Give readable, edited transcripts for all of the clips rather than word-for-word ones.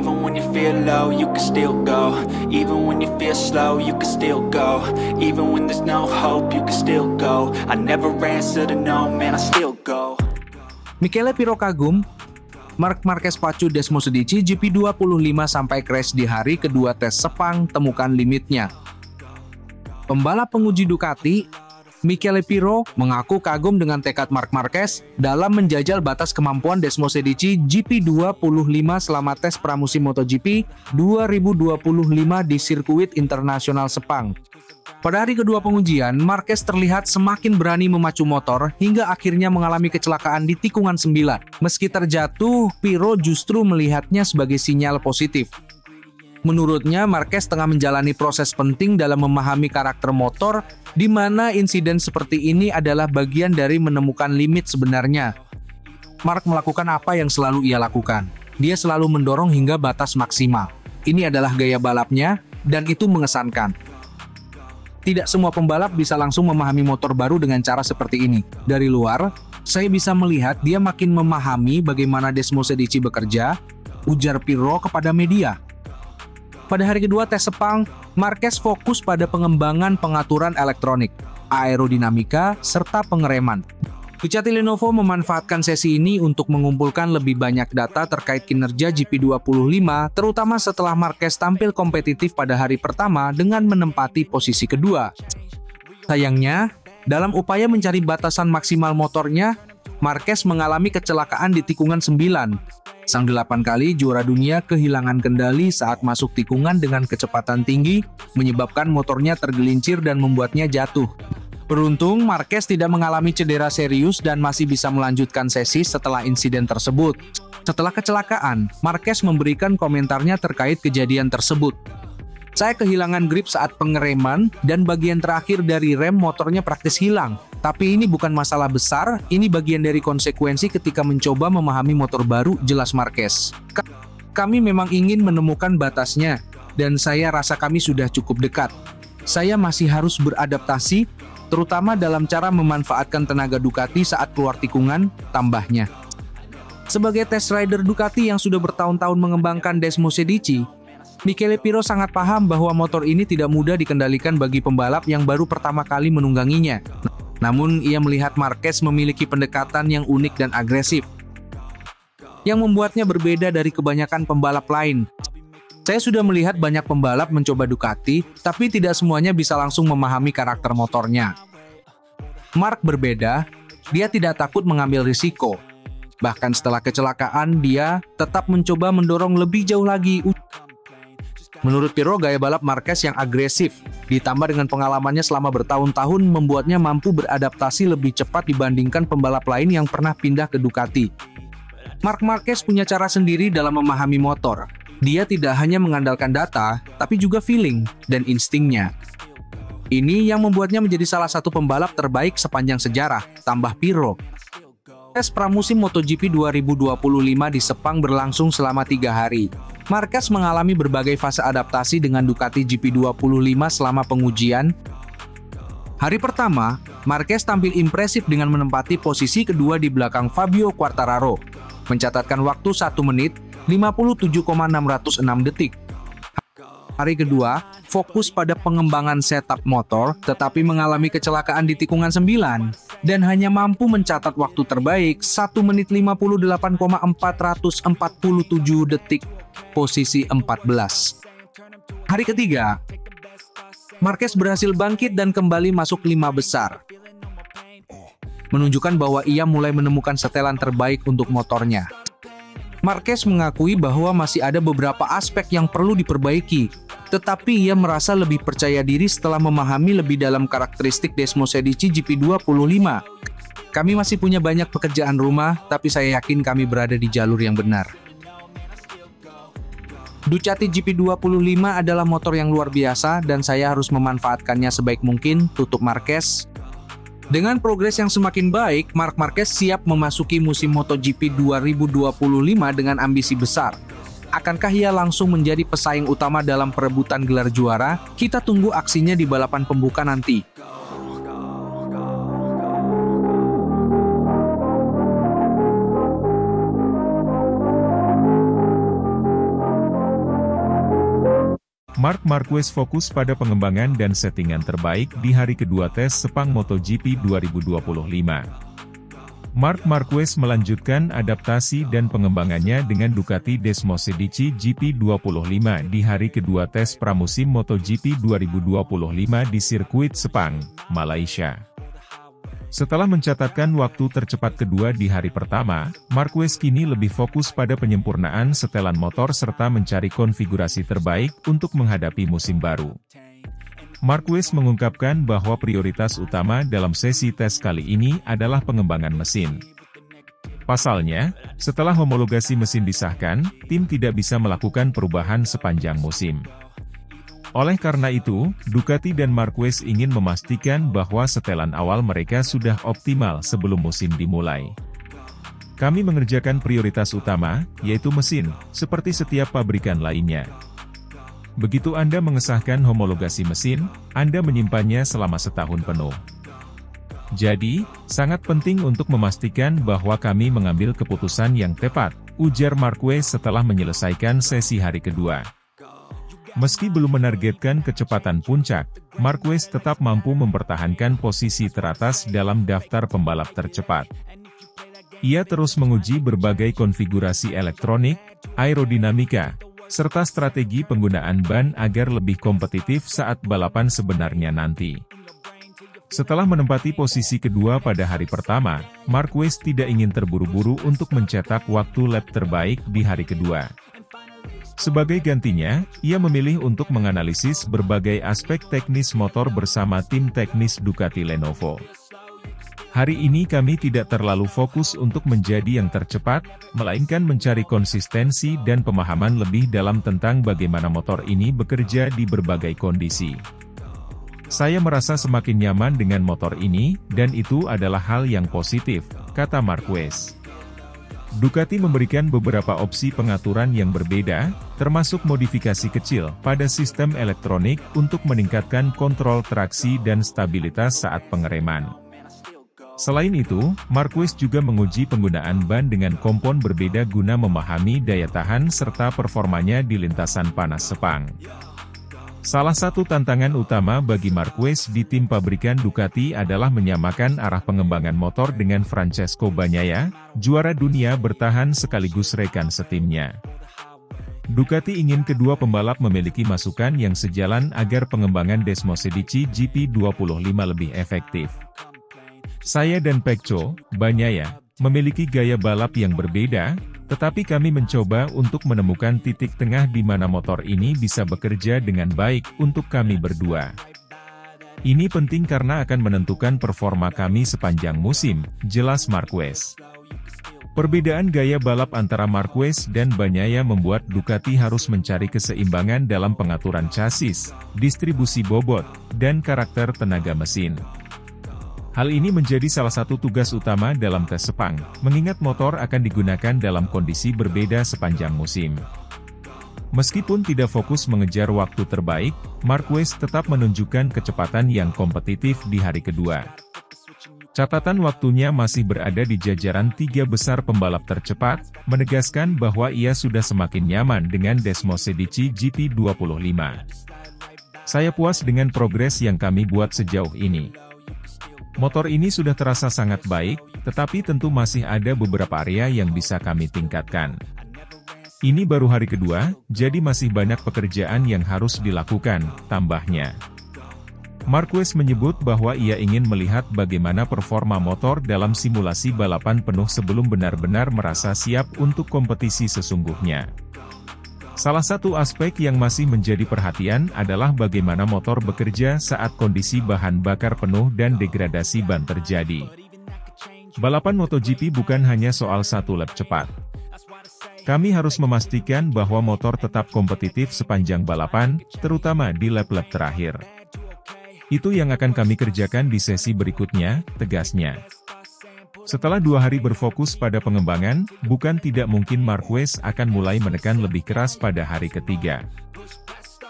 Even when you feel low, you can still go. Even when you feel slow, you can still go. Even when there's no hope, you can still go. I never answer to no, man, I still go. Michele Pirro kagum, Marc Marquez pacu Desmosedici GP25 sampai crash di hari kedua tes Sepang temukan limitnya. Pembalap penguji Ducati, Michele Pirro mengaku kagum dengan tekad Marc Marquez dalam menjajal batas kemampuan Desmosedici GP25 selama tes pramusim MotoGP 2025 di sirkuit internasional Sepang. Pada hari kedua pengujian, Marquez terlihat semakin berani memacu motor hingga akhirnya mengalami kecelakaan di tikungan 9. Meski terjatuh, Pirro justru melihatnya sebagai sinyal positif. Menurutnya, Marquez tengah menjalani proses penting dalam memahami karakter motor, di mana insiden seperti ini adalah bagian dari menemukan limit sebenarnya. Marc melakukan apa yang selalu ia lakukan. Dia selalu mendorong hingga batas maksimal. Ini adalah gaya balapnya, dan itu mengesankan. Tidak semua pembalap bisa langsung memahami motor baru dengan cara seperti ini. Dari luar, saya bisa melihat dia makin memahami bagaimana Desmosedici bekerja, ujar Pirro kepada media. Pada hari kedua tes Sepang, Marquez fokus pada pengembangan pengaturan elektronik, aerodinamika, serta pengereman. Ducati Lenovo memanfaatkan sesi ini untuk mengumpulkan lebih banyak data terkait kinerja GP25, terutama setelah Marquez tampil kompetitif pada hari pertama dengan menempati posisi kedua. Sayangnya, dalam upaya mencari batasan maksimal motornya, Marquez mengalami kecelakaan di tikungan 9. Sang 8 kali juara dunia kehilangan kendali saat masuk tikungan dengan kecepatan tinggi, menyebabkan motornya tergelincir dan membuatnya jatuh. Beruntung, Marquez tidak mengalami cedera serius dan masih bisa melanjutkan sesi setelah insiden tersebut. Setelah kecelakaan, Marquez memberikan komentarnya terkait kejadian tersebut. Saya kehilangan grip saat pengereman dan bagian terakhir dari rem motornya praktis hilang. Tapi ini bukan masalah besar, ini bagian dari konsekuensi ketika mencoba memahami motor baru, jelas Marquez. Kami memang ingin menemukan batasnya, dan saya rasa kami sudah cukup dekat. Saya masih harus beradaptasi, terutama dalam cara memanfaatkan tenaga Ducati saat keluar tikungan, tambahnya. Sebagai test rider Ducati yang sudah bertahun-tahun mengembangkan Desmosedici, Michele Pirro sangat paham bahwa motor ini tidak mudah dikendalikan bagi pembalap yang baru pertama kali menungganginya. Namun, ia melihat Marquez memiliki pendekatan yang unik dan agresif, yang membuatnya berbeda dari kebanyakan pembalap lain. Saya sudah melihat banyak pembalap mencoba Ducati, tapi tidak semuanya bisa langsung memahami karakter motornya. Marc berbeda, dia tidak takut mengambil risiko. Bahkan setelah kecelakaan, dia tetap mencoba mendorong lebih jauh lagi. Menurut Pirro, gaya balap Marquez yang agresif, ditambah dengan pengalamannya selama bertahun-tahun membuatnya mampu beradaptasi lebih cepat dibandingkan pembalap lain yang pernah pindah ke Ducati. Marc Marquez punya cara sendiri dalam memahami motor. Dia tidak hanya mengandalkan data, tapi juga feeling dan instingnya. Ini yang membuatnya menjadi salah satu pembalap terbaik sepanjang sejarah, tambah Pirro. Tes pramusim MotoGP 2025 di Sepang berlangsung selama 3 hari. Marquez mengalami berbagai fase adaptasi dengan Ducati GP25 selama pengujian. Hari pertama, Marquez tampil impresif dengan menempati posisi kedua di belakang Fabio Quartararo, mencatatkan waktu 1 menit 57,606 detik. Hari kedua, fokus pada pengembangan setup motor, tetapi mengalami kecelakaan di tikungan 9, dan hanya mampu mencatat waktu terbaik 1 menit 58,447 detik, posisi 14. Hari ketiga, Marquez berhasil bangkit dan kembali masuk 5 besar, menunjukkan bahwa ia mulai menemukan setelan terbaik untuk motornya. Marquez mengakui bahwa masih ada beberapa aspek yang perlu diperbaiki, tetapi ia merasa lebih percaya diri setelah memahami lebih dalam karakteristik Desmosedici GP25. Kami masih punya banyak pekerjaan rumah, tapi saya yakin kami berada di jalur yang benar. Ducati GP25 adalah motor yang luar biasa dan saya harus memanfaatkannya sebaik mungkin, tutup Marquez. Dengan progres yang semakin baik, Marc Marquez siap memasuki musim MotoGP 2025 dengan ambisi besar. Akankah ia langsung menjadi pesaing utama dalam perebutan gelar juara? Kita tunggu aksinya di balapan pembuka nanti. Marc Marquez fokus pada pengembangan dan settingan terbaik di hari kedua tes Sepang MotoGP 2025. Marc Marquez melanjutkan adaptasi dan pengembangannya dengan Ducati Desmosedici GP25 di hari kedua tes pramusim MotoGP 2025 di sirkuit Sepang, Malaysia. Setelah mencatatkan waktu tercepat kedua di hari pertama, Marquez kini lebih fokus pada penyempurnaan setelan motor serta mencari konfigurasi terbaik untuk menghadapi musim baru. Marquez mengungkapkan bahwa prioritas utama dalam sesi tes kali ini adalah pengembangan mesin. Pasalnya, setelah homologasi mesin disahkan, tim tidak bisa melakukan perubahan sepanjang musim. Oleh karena itu, Ducati dan Marquez ingin memastikan bahwa setelan awal mereka sudah optimal sebelum musim dimulai. Kami mengerjakan prioritas utama, yaitu mesin, seperti setiap pabrikan lainnya. Begitu Anda mengesahkan homologasi mesin, Anda menyimpannya selama setahun penuh. Jadi, sangat penting untuk memastikan bahwa kami mengambil keputusan yang tepat, ujar Marquez setelah menyelesaikan sesi hari kedua. Meski belum menargetkan kecepatan puncak, Marquez tetap mampu mempertahankan posisi teratas dalam daftar pembalap tercepat. Ia terus menguji berbagai konfigurasi elektronik, aerodinamika, serta strategi penggunaan ban agar lebih kompetitif saat balapan sebenarnya nanti. Setelah menempati posisi kedua pada hari pertama, Marquez tidak ingin terburu-buru untuk mencetak waktu lap terbaik di hari kedua. Sebagai gantinya, ia memilih untuk menganalisis berbagai aspek teknis motor bersama tim teknis Ducati Lenovo. Hari ini kami tidak terlalu fokus untuk menjadi yang tercepat, melainkan mencari konsistensi dan pemahaman lebih dalam tentang bagaimana motor ini bekerja di berbagai kondisi. Saya merasa semakin nyaman dengan motor ini, dan itu adalah hal yang positif, kata Marquez. Ducati memberikan beberapa opsi pengaturan yang berbeda, termasuk modifikasi kecil pada sistem elektronik untuk meningkatkan kontrol traksi dan stabilitas saat pengereman. Selain itu, Marquez juga menguji penggunaan ban dengan kompon berbeda guna memahami daya tahan serta performanya di lintasan panas Sepang. Salah satu tantangan utama bagi Marquez di tim pabrikan Ducati adalah menyamakan arah pengembangan motor dengan Francesco Bagnaia, juara dunia bertahan sekaligus rekan setimnya. Ducati ingin kedua pembalap memiliki masukan yang sejalan agar pengembangan Desmosedici GP25 lebih efektif. Saya dan Pecco, Bagnaia, memiliki gaya balap yang berbeda, tetapi kami mencoba untuk menemukan titik tengah di mana motor ini bisa bekerja dengan baik untuk kami berdua. Ini penting karena akan menentukan performa kami sepanjang musim, jelas Marquez. Perbedaan gaya balap antara Marquez dan Bagnaia membuat Ducati harus mencari keseimbangan dalam pengaturan chassis, distribusi bobot, dan karakter tenaga mesin. Hal ini menjadi salah satu tugas utama dalam tes Sepang, mengingat motor akan digunakan dalam kondisi berbeda sepanjang musim. Meskipun tidak fokus mengejar waktu terbaik, Marquez tetap menunjukkan kecepatan yang kompetitif di hari kedua. Catatan waktunya masih berada di jajaran 3 besar pembalap tercepat, menegaskan bahwa ia sudah semakin nyaman dengan Desmosedici GP25. Saya puas dengan progres yang kami buat sejauh ini. Motor ini sudah terasa sangat baik, tetapi tentu masih ada beberapa area yang bisa kami tingkatkan. Ini baru hari kedua, jadi masih banyak pekerjaan yang harus dilakukan, tambahnya. Marquez menyebut bahwa ia ingin melihat bagaimana performa motor dalam simulasi balapan penuh sebelum benar-benar merasa siap untuk kompetisi sesungguhnya. Salah satu aspek yang masih menjadi perhatian adalah bagaimana motor bekerja saat kondisi bahan bakar penuh dan degradasi ban terjadi. Balapan MotoGP bukan hanya soal satu lap cepat. Kami harus memastikan bahwa motor tetap kompetitif sepanjang balapan, terutama di lap-lap terakhir. Itu yang akan kami kerjakan di sesi berikutnya, tegasnya. Setelah 2 hari berfokus pada pengembangan, bukan tidak mungkin Marquez akan mulai menekan lebih keras pada hari ketiga.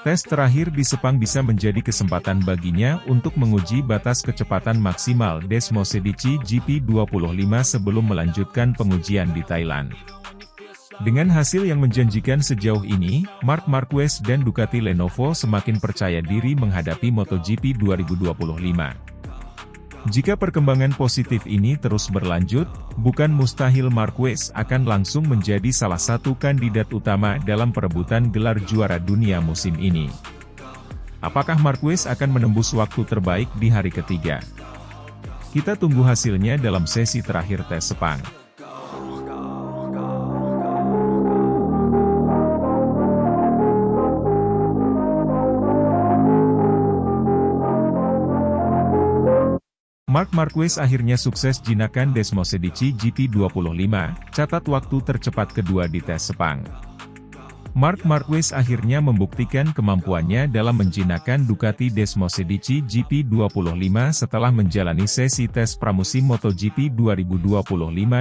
Tes terakhir di Sepang bisa menjadi kesempatan baginya untuk menguji batas kecepatan maksimal Desmosedici GP25 sebelum melanjutkan pengujian di Thailand. Dengan hasil yang menjanjikan sejauh ini, Marc Marquez dan Ducati Lenovo semakin percaya diri menghadapi MotoGP 2025. Jika perkembangan positif ini terus berlanjut, bukan mustahil Marquez akan langsung menjadi salah satu kandidat utama dalam perebutan gelar juara dunia musim ini. Apakah Marquez akan menembus waktu terbaik di hari ketiga? Kita tunggu hasilnya dalam sesi terakhir tes Sepang. Marc Marquez akhirnya sukses jinakan Desmosedici GP25, catat waktu tercepat kedua di tes Sepang. Marc Marquez akhirnya membuktikan kemampuannya dalam menjinakkan Ducati Desmosedici GP25 setelah menjalani sesi tes pramusim MotoGP 2025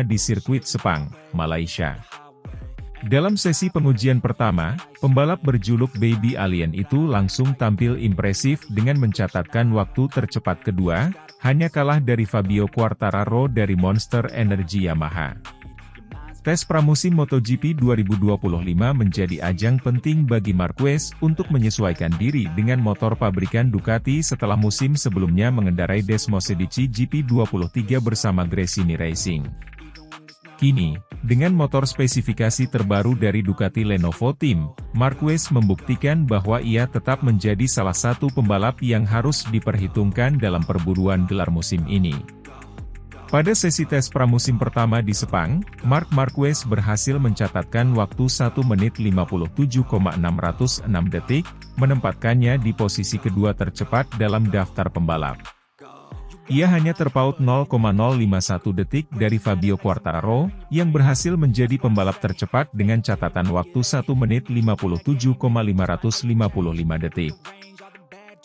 di sirkuit Sepang, Malaysia. Dalam sesi pengujian pertama, pembalap berjuluk Baby Alien itu langsung tampil impresif dengan mencatatkan waktu tercepat kedua, hanya kalah dari Fabio Quartararo dari Monster Energy Yamaha. Tes pramusim MotoGP 2025 menjadi ajang penting bagi Marquez untuk menyesuaikan diri dengan motor pabrikan Ducati setelah musim sebelumnya mengendarai Desmosedici GP23 bersama Gresini Racing. Kini, dengan motor spesifikasi terbaru dari Ducati Lenovo Team, Marquez membuktikan bahwa ia tetap menjadi salah satu pembalap yang harus diperhitungkan dalam perburuan gelar musim ini. Pada sesi tes pramusim pertama di Sepang, Marc Marquez berhasil mencatatkan waktu 1 menit 57,606 detik, menempatkannya di posisi kedua tercepat dalam daftar pembalap. Ia hanya terpaut 0,051 detik dari Fabio Quartararo, yang berhasil menjadi pembalap tercepat dengan catatan waktu 1 menit 57,555 detik.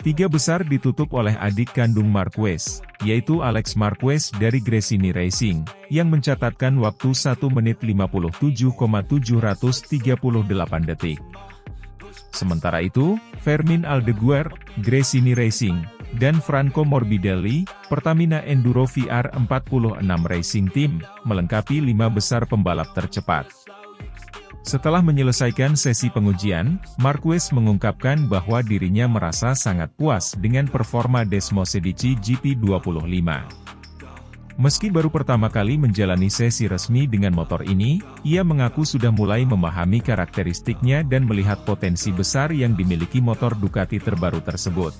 Tiga besar ditutup oleh adik kandung Marquez, yaitu Alex Marquez dari Gresini Racing, yang mencatatkan waktu 1 menit 57,738 detik. Sementara itu, Fermin Aldeguer, Gresini Racing, dan Franco Morbidelli, Pertamina Enduro VR46 Racing Team, melengkapi 5 besar pembalap tercepat. Setelah menyelesaikan sesi pengujian, Marquez mengungkapkan bahwa dirinya merasa sangat puas dengan performa Desmosedici GP25. Meski baru pertama kali menjalani sesi resmi dengan motor ini, ia mengaku sudah mulai memahami karakteristiknya dan melihat potensi besar yang dimiliki motor Ducati terbaru tersebut.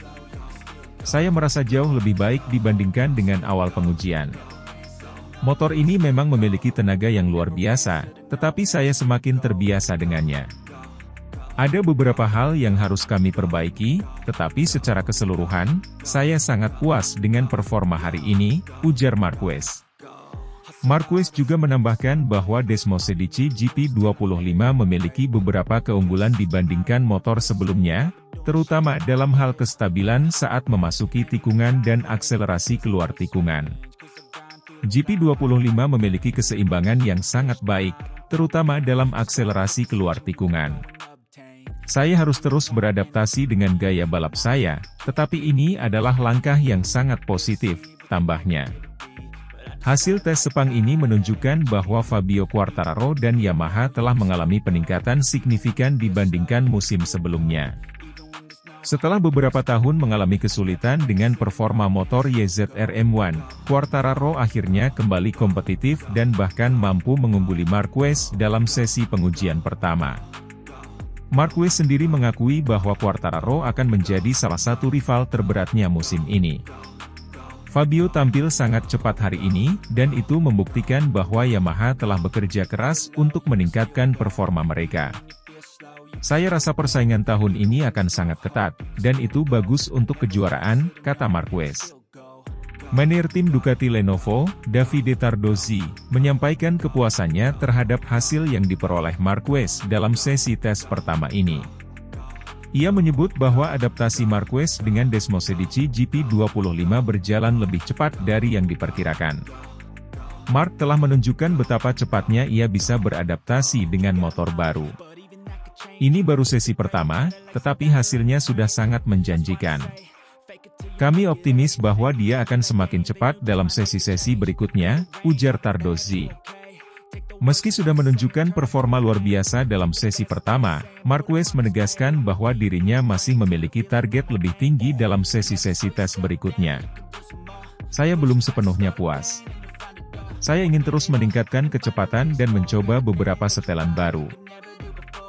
Saya merasa jauh lebih baik dibandingkan dengan awal pengujian. Motor ini memang memiliki tenaga yang luar biasa, tetapi saya semakin terbiasa dengannya. Ada beberapa hal yang harus kami perbaiki, tetapi secara keseluruhan, saya sangat puas dengan performa hari ini, ujar Marquez. Marquez juga menambahkan bahwa Desmosedici GP25 memiliki beberapa keunggulan dibandingkan motor sebelumnya, terutama dalam hal kestabilan saat memasuki tikungan dan akselerasi keluar tikungan. GP25 memiliki keseimbangan yang sangat baik, terutama dalam akselerasi keluar tikungan. Saya harus terus beradaptasi dengan gaya balap saya, tetapi ini adalah langkah yang sangat positif, tambahnya. Hasil tes Sepang ini menunjukkan bahwa Fabio Quartararo dan Yamaha telah mengalami peningkatan signifikan dibandingkan musim sebelumnya. Setelah beberapa tahun mengalami kesulitan dengan performa motor YZR M1, Quartararo akhirnya kembali kompetitif dan bahkan mampu mengungguli Marquez dalam sesi pengujian pertama. Marquez sendiri mengakui bahwa Quartararo akan menjadi salah satu rival terberatnya musim ini. Fabio tampil sangat cepat hari ini, dan itu membuktikan bahwa Yamaha telah bekerja keras untuk meningkatkan performa mereka. Saya rasa persaingan tahun ini akan sangat ketat, dan itu bagus untuk kejuaraan, kata Marquez. Manajer tim Ducati Lenovo, Davide Tardozzi, menyampaikan kepuasannya terhadap hasil yang diperoleh Marquez dalam sesi tes pertama ini. Ia menyebut bahwa adaptasi Marquez dengan Desmosedici GP25 berjalan lebih cepat dari yang diperkirakan. Marc telah menunjukkan betapa cepatnya ia bisa beradaptasi dengan motor baru. Ini baru sesi pertama, tetapi hasilnya sudah sangat menjanjikan. Kami optimis bahwa dia akan semakin cepat dalam sesi-sesi berikutnya, ujar Tardozzi. Meski sudah menunjukkan performa luar biasa dalam sesi pertama, Marquez menegaskan bahwa dirinya masih memiliki target lebih tinggi dalam sesi-sesi tes berikutnya. Saya belum sepenuhnya puas. Saya ingin terus meningkatkan kecepatan dan mencoba beberapa setelan baru.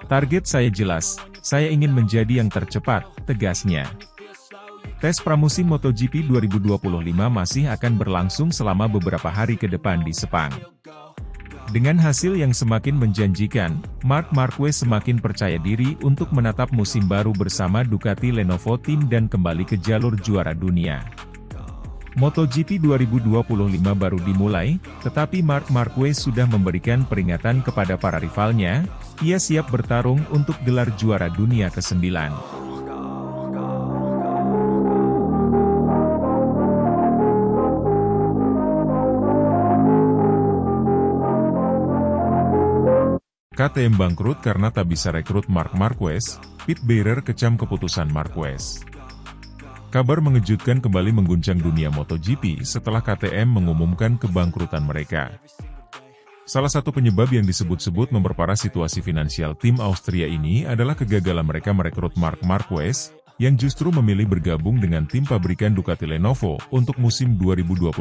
Target saya jelas, saya ingin menjadi yang tercepat, tegasnya. Tes pramusim MotoGP 2025 masih akan berlangsung selama beberapa hari ke depan di Sepang. Dengan hasil yang semakin menjanjikan, Marc Marquez semakin percaya diri untuk menatap musim baru bersama Ducati Lenovo Team dan kembali ke jalur juara dunia. MotoGP 2025 baru dimulai, tetapi Marc Marquez sudah memberikan peringatan kepada para rivalnya, ia siap bertarung untuk gelar juara dunia ke-9. KTM bangkrut karena tak bisa rekrut Marc Marquez, Pit Beirer kecam keputusan Marquez. Kabar mengejutkan kembali mengguncang dunia MotoGP setelah KTM mengumumkan kebangkrutan mereka. Salah satu penyebab yang disebut-sebut memperparah situasi finansial tim Austria ini adalah kegagalan mereka merekrut Marc Marquez, yang justru memilih bergabung dengan tim pabrikan Ducati Lenovo untuk musim 2025.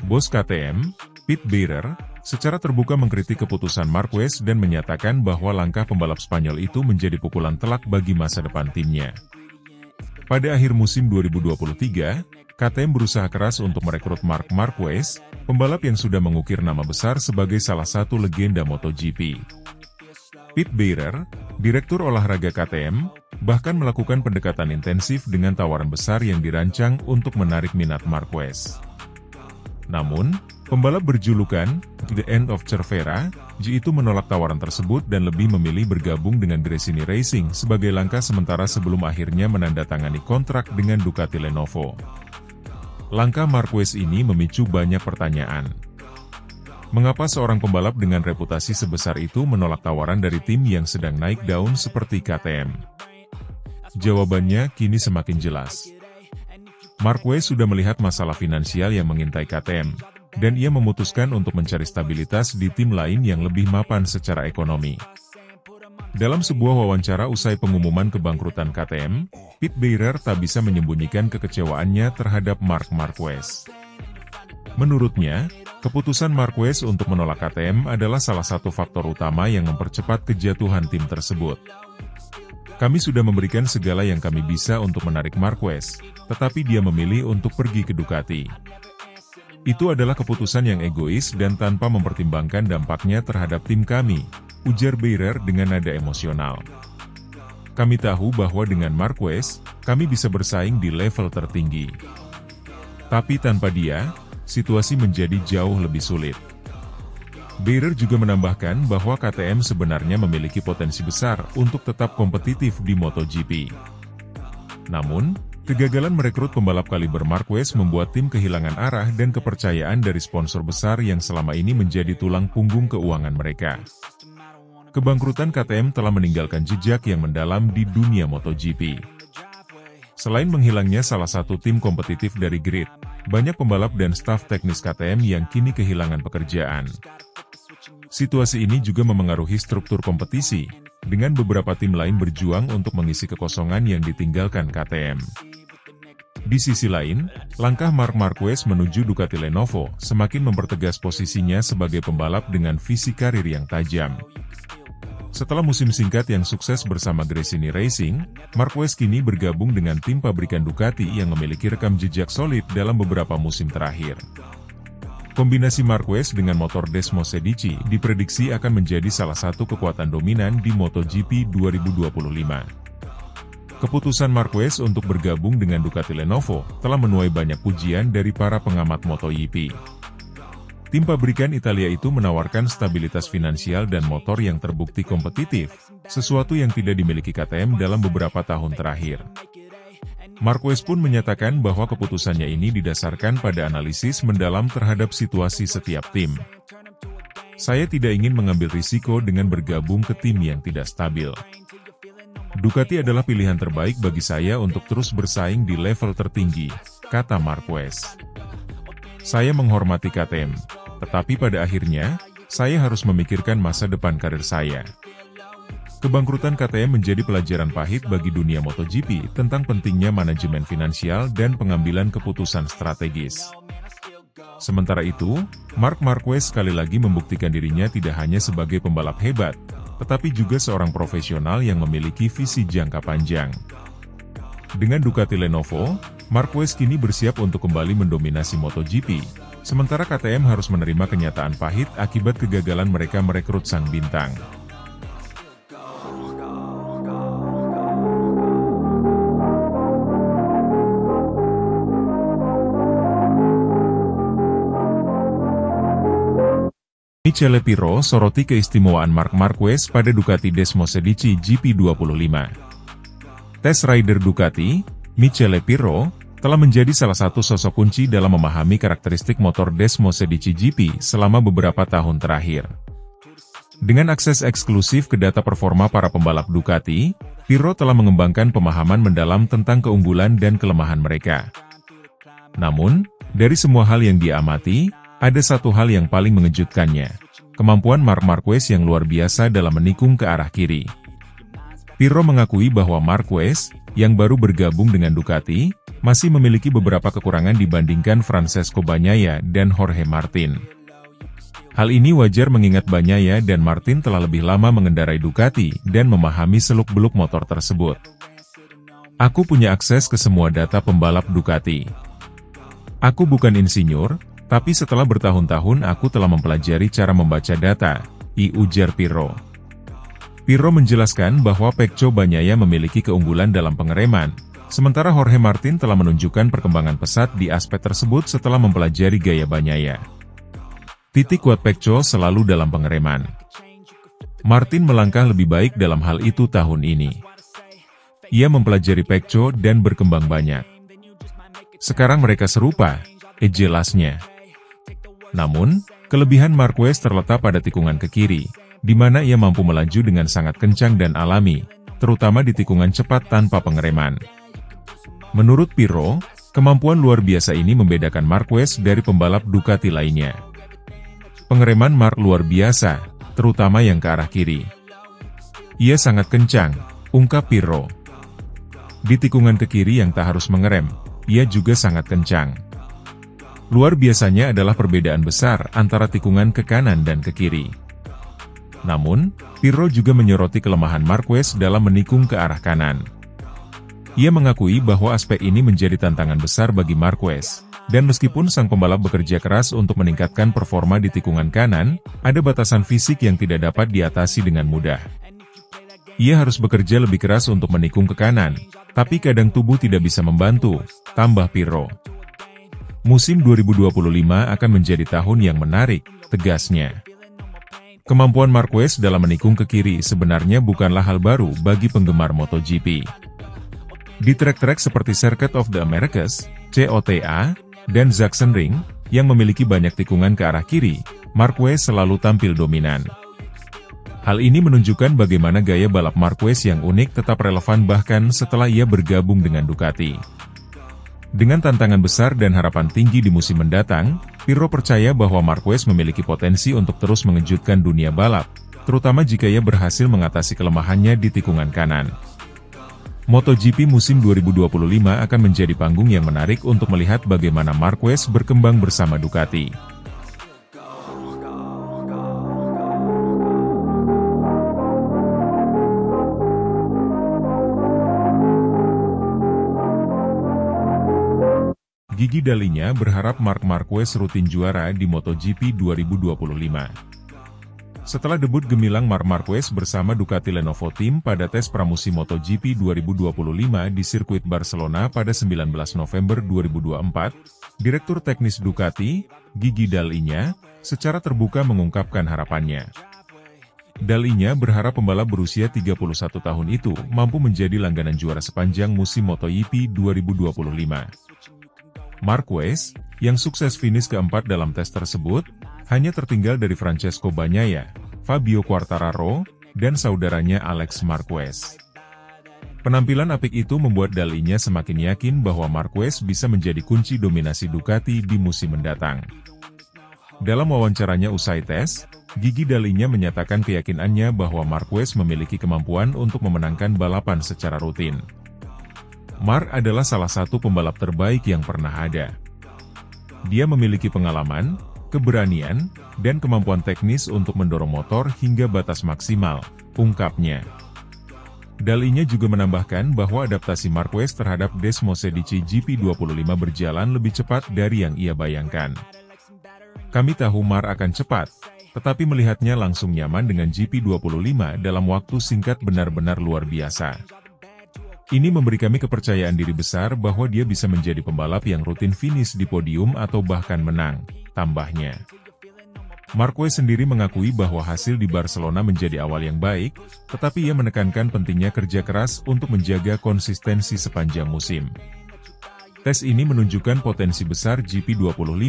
Bos KTM, Pit Beirer, secara terbuka mengkritik keputusan Marquez dan menyatakan bahwa langkah pembalap Spanyol itu menjadi pukulan telak bagi masa depan timnya. Pada akhir musim 2023, KTM berusaha keras untuk merekrut Marc Marquez, pembalap yang sudah mengukir nama besar sebagai salah satu legenda MotoGP. Pit Beirer, direktur olahraga KTM, bahkan melakukan pendekatan intensif dengan tawaran besar yang dirancang untuk menarik minat Marquez. Namun, pembalap berjulukan The End of Cervera, G itu menolak tawaran tersebut dan lebih memilih bergabung dengan Gresini Racing sebagai langkah sementara sebelum akhirnya menandatangani kontrak dengan Ducati Lenovo. Langkah Marquez ini memicu banyak pertanyaan. Mengapa seorang pembalap dengan reputasi sebesar itu menolak tawaran dari tim yang sedang naik daun seperti KTM? Jawabannya kini semakin jelas. Marquez sudah melihat masalah finansial yang mengintai KTM, dan ia memutuskan untuk mencari stabilitas di tim lain yang lebih mapan secara ekonomi. Dalam sebuah wawancara usai pengumuman kebangkrutan KTM, Pit Beirer tak bisa menyembunyikan kekecewaannya terhadap Marc Marquez. Menurutnya, keputusan Marquez untuk menolak KTM adalah salah satu faktor utama yang mempercepat kejatuhan tim tersebut. Kami sudah memberikan segala yang kami bisa untuk menarik Marquez, tetapi dia memilih untuk pergi ke Ducati. Itu adalah keputusan yang egois dan tanpa mempertimbangkan dampaknya terhadap tim kami, ujar Beirer dengan nada emosional. Kami tahu bahwa dengan Marquez, kami bisa bersaing di level tertinggi. Tapi tanpa dia, situasi menjadi jauh lebih sulit. Beirer juga menambahkan bahwa KTM sebenarnya memiliki potensi besar untuk tetap kompetitif di MotoGP. Namun, kegagalan merekrut pembalap kaliber Marquez membuat tim kehilangan arah dan kepercayaan dari sponsor besar yang selama ini menjadi tulang punggung keuangan mereka. Kebangkrutan KTM telah meninggalkan jejak yang mendalam di dunia MotoGP. Selain menghilangnya salah satu tim kompetitif dari grid, banyak pembalap dan staf teknis KTM yang kini kehilangan pekerjaan. Situasi ini juga memengaruhi struktur kompetisi, dengan beberapa tim lain berjuang untuk mengisi kekosongan yang ditinggalkan KTM. Di sisi lain, langkah Marc Marquez menuju Ducati Lenovo semakin mempertegas posisinya sebagai pembalap dengan visi karir yang tajam. Setelah musim singkat yang sukses bersama Gresini Racing, Marquez kini bergabung dengan tim pabrikan Ducati yang memiliki rekam jejak solid dalam beberapa musim terakhir. Kombinasi Marquez dengan motor Desmos Edici diprediksi akan menjadi salah satu kekuatan dominan di MotoGP 2025. Keputusan Marquez untuk bergabung dengan Ducati Lenovo telah menuai banyak pujian dari para pengamat MotoGP. Tim pabrikan Italia itu menawarkan stabilitas finansial dan motor yang terbukti kompetitif, sesuatu yang tidak dimiliki KTM dalam beberapa tahun terakhir. Marquez pun menyatakan bahwa keputusannya ini didasarkan pada analisis mendalam terhadap situasi setiap tim. Saya tidak ingin mengambil risiko dengan bergabung ke tim yang tidak stabil. Ducati adalah pilihan terbaik bagi saya untuk terus bersaing di level tertinggi, kata Marquez. Saya menghormati KTM, tetapi pada akhirnya, saya harus memikirkan masa depan karir saya. Kebangkrutan KTM menjadi pelajaran pahit bagi dunia MotoGP tentang pentingnya manajemen finansial dan pengambilan keputusan strategis. Sementara itu, Marc Marquez sekali lagi membuktikan dirinya tidak hanya sebagai pembalap hebat, tetapi juga seorang profesional yang memiliki visi jangka panjang. Dengan Ducati Lenovo, Marquez kini bersiap untuk kembali mendominasi MotoGP, sementara KTM harus menerima kenyataan pahit akibat kegagalan mereka merekrut sang bintang. Michele Pirro soroti keistimewaan Marc Marquez pada Ducati Desmosedici GP25. Test rider Ducati, Michele Pirro, telah menjadi salah satu sosok kunci dalam memahami karakteristik motor Desmosedici GP selama beberapa tahun terakhir. Dengan akses eksklusif ke data performa para pembalap Ducati, Pirro telah mengembangkan pemahaman mendalam tentang keunggulan dan kelemahan mereka. Namun, dari semua hal yang dia amati, ada satu hal yang paling mengejutkannya, kemampuan Marc Marquez yang luar biasa dalam menikung ke arah kiri. Pirro mengakui bahwa Marquez, yang baru bergabung dengan Ducati, masih memiliki beberapa kekurangan dibandingkan Francesco Bagnaia dan Jorge Martin. Hal ini wajar mengingat Bagnaia dan Martin telah lebih lama mengendarai Ducati dan memahami seluk-beluk motor tersebut. Aku punya akses ke semua data pembalap Ducati. Aku bukan insinyur, tapi setelah bertahun-tahun aku telah mempelajari cara membaca data, ujar Pirro. Pirro menjelaskan bahwa Pecco Bagnaia memiliki keunggulan dalam pengereman, sementara Jorge Martin telah menunjukkan perkembangan pesat di aspek tersebut setelah mempelajari gaya Bagnaia. Titik kuat Pecco selalu dalam pengereman. Martin melangkah lebih baik dalam hal itu tahun ini. Ia mempelajari Pecco dan berkembang banyak. Sekarang mereka serupa, jelasnya. Namun, kelebihan Marquez terletak pada tikungan ke kiri, di mana ia mampu melaju dengan sangat kencang dan alami, terutama di tikungan cepat tanpa pengereman. Menurut Pirro, kemampuan luar biasa ini membedakan Marquez dari pembalap Ducati lainnya. Pengereman Marc luar biasa, terutama yang ke arah kiri. Ia sangat kencang, ungkap Pirro. Di tikungan ke kiri yang tak harus mengerem, ia juga sangat kencang. Luar biasanya adalah perbedaan besar antara tikungan ke kanan dan ke kiri. Namun, Pirro juga menyoroti kelemahan Marquez dalam menikung ke arah kanan. Ia mengakui bahwa aspek ini menjadi tantangan besar bagi Marquez, dan meskipun sang pembalap bekerja keras untuk meningkatkan performa di tikungan kanan, ada batasan fisik yang tidak dapat diatasi dengan mudah. Ia harus bekerja lebih keras untuk menikung ke kanan, tapi kadang tubuh tidak bisa membantu, tambah Pirro. Musim 2025 akan menjadi tahun yang menarik, tegasnya. Kemampuan Marquez dalam menikung ke kiri sebenarnya bukanlah hal baru bagi penggemar MotoGP. Di trek-trek seperti Circuit of the Americas, COTA, dan Sachsenring, yang memiliki banyak tikungan ke arah kiri, Marquez selalu tampil dominan. Hal ini menunjukkan bagaimana gaya balap Marquez yang unik tetap relevan bahkan setelah ia bergabung dengan Ducati. Dengan tantangan besar dan harapan tinggi di musim mendatang, Pirro percaya bahwa Marquez memiliki potensi untuk terus mengejutkan dunia balap, terutama jika ia berhasil mengatasi kelemahannya di tikungan kanan. MotoGP musim 2025 akan menjadi panggung yang menarik untuk melihat bagaimana Marquez berkembang bersama Ducati. Gigi Dalinya berharap Marc Marquez rutin juara di MotoGP 2025. Setelah debut gemilang Marc Marquez bersama Ducati Lenovo Team pada tes pramusim MotoGP 2025 di sirkuit Barcelona pada 19 November 2024, Direktur Teknis Ducati, Gigi Dalinya, secara terbuka mengungkapkan harapannya. Dalinya berharap pembalap berusia 31 tahun itu mampu menjadi langganan juara sepanjang musim MotoGP 2025. Marquez, yang sukses finish keempat dalam tes tersebut, hanya tertinggal dari Francesco Bagnaia, Fabio Quartararo, dan saudaranya Alex Marquez. Penampilan apik itu membuat Dalinya semakin yakin bahwa Marquez bisa menjadi kunci dominasi Ducati di musim mendatang. Dalam wawancaranya usai tes, Gigi Dalinya menyatakan keyakinannya bahwa Marquez memiliki kemampuan untuk memenangkan balapan secara rutin. Mark adalah salah satu pembalap terbaik yang pernah ada. Dia memiliki pengalaman, keberanian, dan kemampuan teknis untuk mendorong motor hingga batas maksimal, ungkapnya. Dalinya juga menambahkan bahwa adaptasi Marquez terhadap Desmosedici GP25 berjalan lebih cepat dari yang ia bayangkan. Kami tahu Mark akan cepat, tetapi melihatnya langsung nyaman dengan GP25 dalam waktu singkat benar-benar luar biasa. Ini memberi kami kepercayaan diri besar bahwa dia bisa menjadi pembalap yang rutin finish di podium atau bahkan menang, tambahnya. Marquez sendiri mengakui bahwa hasil di Barcelona menjadi awal yang baik, tetapi ia menekankan pentingnya kerja keras untuk menjaga konsistensi sepanjang musim. Tes ini menunjukkan potensi besar GP25,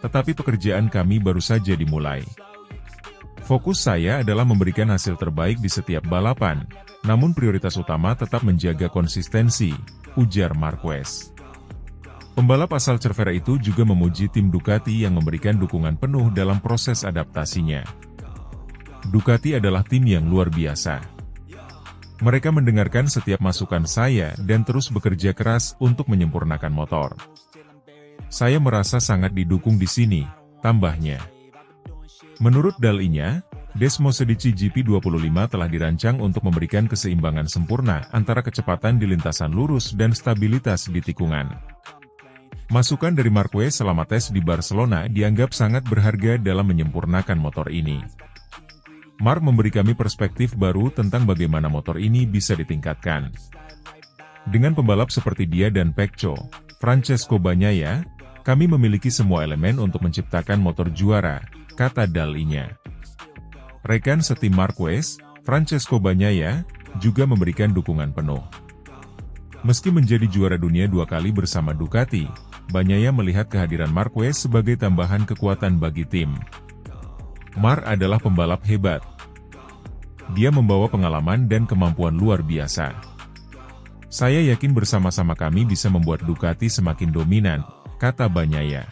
tetapi pekerjaan kami baru saja dimulai. Fokus saya adalah memberikan hasil terbaik di setiap balapan, namun prioritas utama tetap menjaga konsistensi, ujar Marquez. Pembalap asal Cervera itu juga memuji tim Ducati yang memberikan dukungan penuh dalam proses adaptasinya. Ducati adalah tim yang luar biasa. Mereka mendengarkan setiap masukan saya dan terus bekerja keras untuk menyempurnakan motor. Saya merasa sangat didukung di sini, tambahnya. Menurut Dalinya, Desmosedici GP25 telah dirancang untuk memberikan keseimbangan sempurna antara kecepatan di lintasan lurus dan stabilitas di tikungan. Masukan dari Marquez selama tes di Barcelona dianggap sangat berharga dalam menyempurnakan motor ini. Mark memberi kami perspektif baru tentang bagaimana motor ini bisa ditingkatkan. Dengan pembalap seperti dia dan Pecco, Francesco Bagnaia, kami memiliki semua elemen untuk menciptakan motor juara, kata Dalinya. Rekan setim Marquez, Francesco Bagnaia, juga memberikan dukungan penuh. Meski menjadi juara dunia 2 kali bersama Ducati, Bagnaia melihat kehadiran Marquez sebagai tambahan kekuatan bagi tim. Mark adalah pembalap hebat. Dia membawa pengalaman dan kemampuan luar biasa. Saya yakin bersama-sama kami bisa membuat Ducati semakin dominan, kata Bagnaia.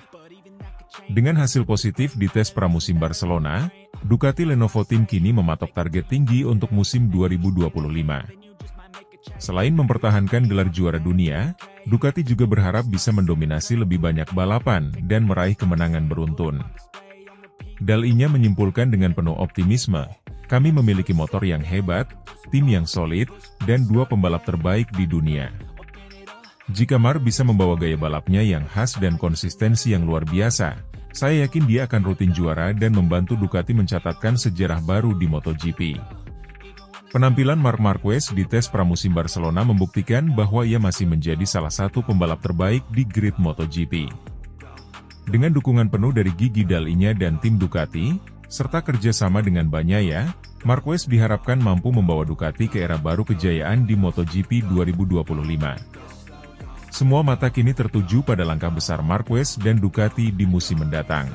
Dengan hasil positif di tes pramusim Barcelona, Ducati Lenovo Team kini mematok target tinggi untuk musim 2025. Selain mempertahankan gelar juara dunia, Ducati juga berharap bisa mendominasi lebih banyak balapan dan meraih kemenangan beruntun. Dalinya menyimpulkan dengan penuh optimisme, kami memiliki motor yang hebat, tim yang solid, dan 2 pembalap terbaik di dunia. Jika Mark bisa membawa gaya balapnya yang khas dan konsistensi yang luar biasa, saya yakin dia akan rutin juara dan membantu Ducati mencatatkan sejarah baru di MotoGP. Penampilan Marc Marquez di tes pramusim Barcelona membuktikan bahwa ia masih menjadi salah satu pembalap terbaik di grid MotoGP. Dengan dukungan penuh dari Gigi Dalinya dan tim Ducati, serta kerjasama dengan Bagnaia, Marquez diharapkan mampu membawa Ducati ke era baru kejayaan di MotoGP 2025. Semua mata kini tertuju pada langkah besar Marquez dan Ducati di musim mendatang.